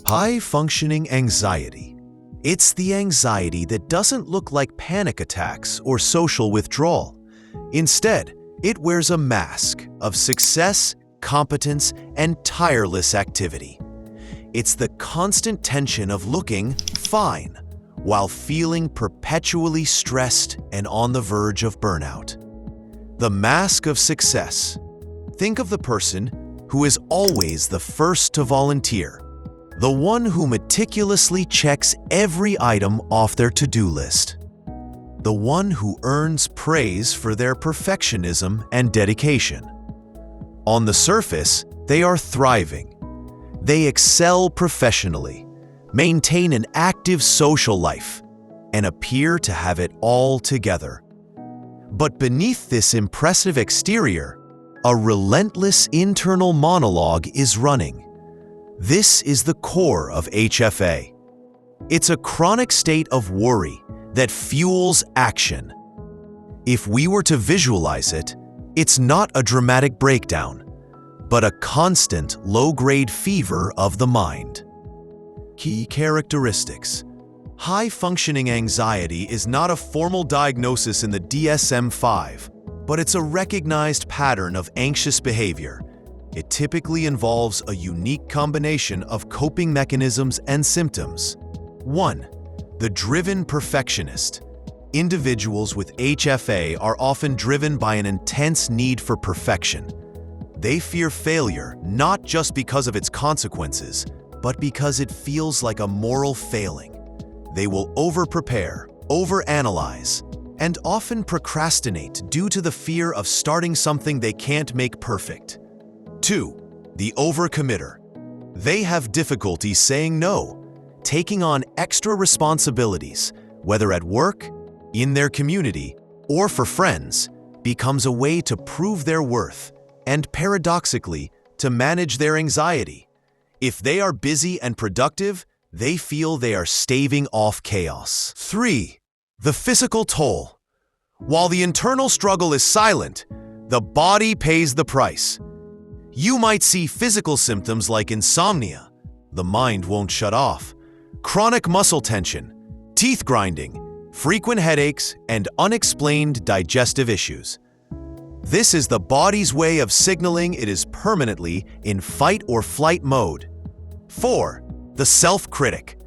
High-functioning anxiety. It's the anxiety that doesn't look like panic attacks or social withdrawal. Instead, it wears a mask of success, competence, and tireless activity. It's the constant tension of looking fine while feeling perpetually stressed and on the verge of burnout. The mask of success. Think of the person who is always the first to volunteer, the one who meticulously checks every item off their to-do list, the one who earns praise for their perfectionism and dedication. On the surface, they are thriving. They excel professionally, maintain an active social life, and appear to have it all together. But beneath this impressive exterior, a relentless internal monologue is running. This is the core of HFA. It's a chronic state of worry that fuels action. If we were to visualize it, it's not a dramatic breakdown, but a constant low-grade fever of the mind. Key characteristics. High-functioning anxiety is not a formal diagnosis in the DSM-5, but it's a recognized pattern of anxious behavior. It typically involves a unique combination of coping mechanisms and symptoms. 1. The driven perfectionist. Individuals with HFA are often driven by an intense need for perfection. They fear failure not just because of its consequences, but because it feels like a moral failing. They will over-prepare, over-analyze, and often procrastinate due to the fear of starting something they can't make perfect. 2. The overcommitter. They have difficulty saying no. Taking on extra responsibilities, whether at work, in their community, or for friends, becomes a way to prove their worth and, paradoxically, to manage their anxiety. If they are busy and productive, they feel they are staving off chaos. 3. The physical toll. While the internal struggle is silent, the body pays the price. You might see physical symptoms like insomnia, the mind won't shut off, chronic muscle tension, teeth grinding, frequent headaches, and unexplained digestive issues. This is the body's way of signaling it is permanently in fight or flight mode. 4. The self-critic.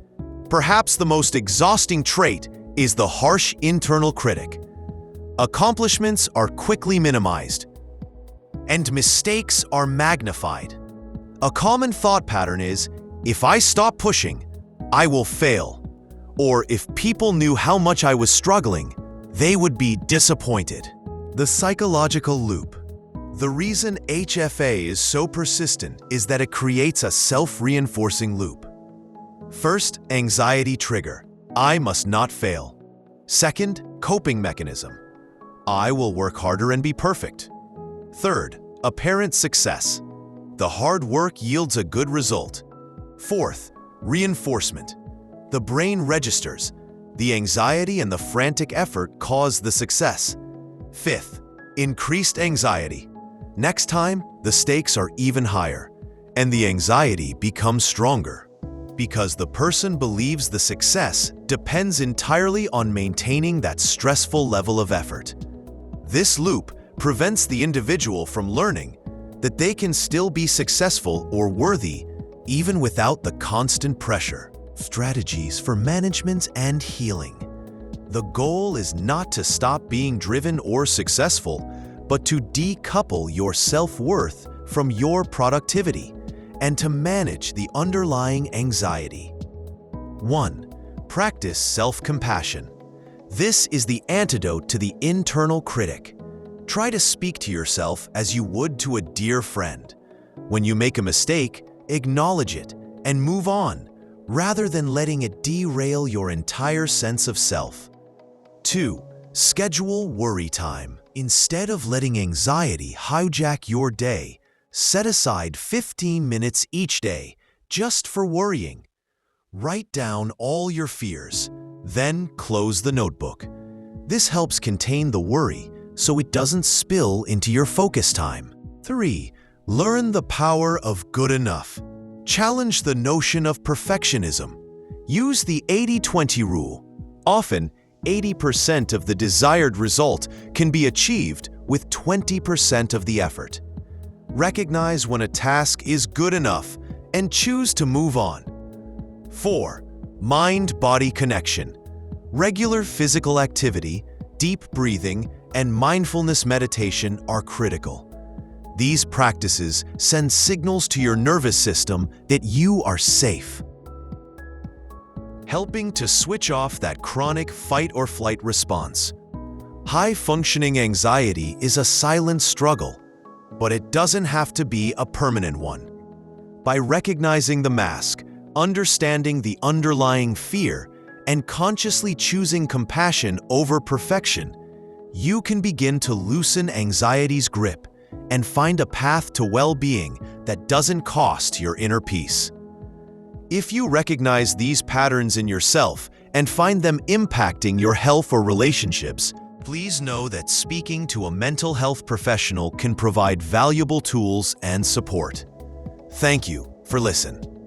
Perhaps the most exhausting trait is the harsh internal critic. Accomplishments are quickly minimized, and mistakes are magnified. A common thought pattern is, if I stop pushing, I will fail. Or if people knew how much I was struggling, they would be disappointed. The psychological loop. The reason HFA is so persistent is that it creates a self-reinforcing loop. First, anxiety trigger. I must not fail. Second, coping mechanism. I will work harder and be perfect. Third, apparent success. The hard work yields a good result. Fourth, reinforcement. The brain registers. The anxiety and the frantic effort cause the success. Fifth, increased anxiety. Next time, the stakes are even higher, and the anxiety becomes stronger, because the person believes the success depends entirely on maintaining that stressful level of effort. This loop prevents the individual from learning that they can still be successful or worthy even without the constant pressure. Strategies for management and healing. The goal is not to stop being driven or successful, but to decouple your self-worth from your productivity and to manage the underlying anxiety. 1. Practice self-compassion. This is the antidote to the internal critic. Try to speak to yourself as you would to a dear friend. When you make a mistake, acknowledge it and move on, rather than letting it derail your entire sense of self. 2. Schedule worry time. Instead of letting anxiety hijack your day, set aside 15 minutes each day just for worrying. Write down all your fears, then close the notebook. This helps contain the worry so it doesn't spill into your focus time. 3. Learn the power of good enough. Challenge the notion of perfectionism. Use the 80-20 rule. Often, 80% of the desired result can be achieved with 20% of the effort. Recognize when a task is good enough and choose to move on. 4. Mind-body connection. Regular physical activity, deep breathing, and mindfulness meditation are critical. These practices send signals to your nervous system that you are safe, helping to switch off that chronic fight-or-flight response. High-functioning anxiety is a silent struggle, but it doesn't have to be a permanent one. By recognizing the mask, understanding the underlying fear, and consciously choosing compassion over perfection, you can begin to loosen anxiety's grip and find a path to well-being that doesn't cost your inner peace. If you recognize these patterns in yourself and find them impacting your health or relationships, please know that speaking to a mental health professional can provide valuable tools and support. Thank you for listening.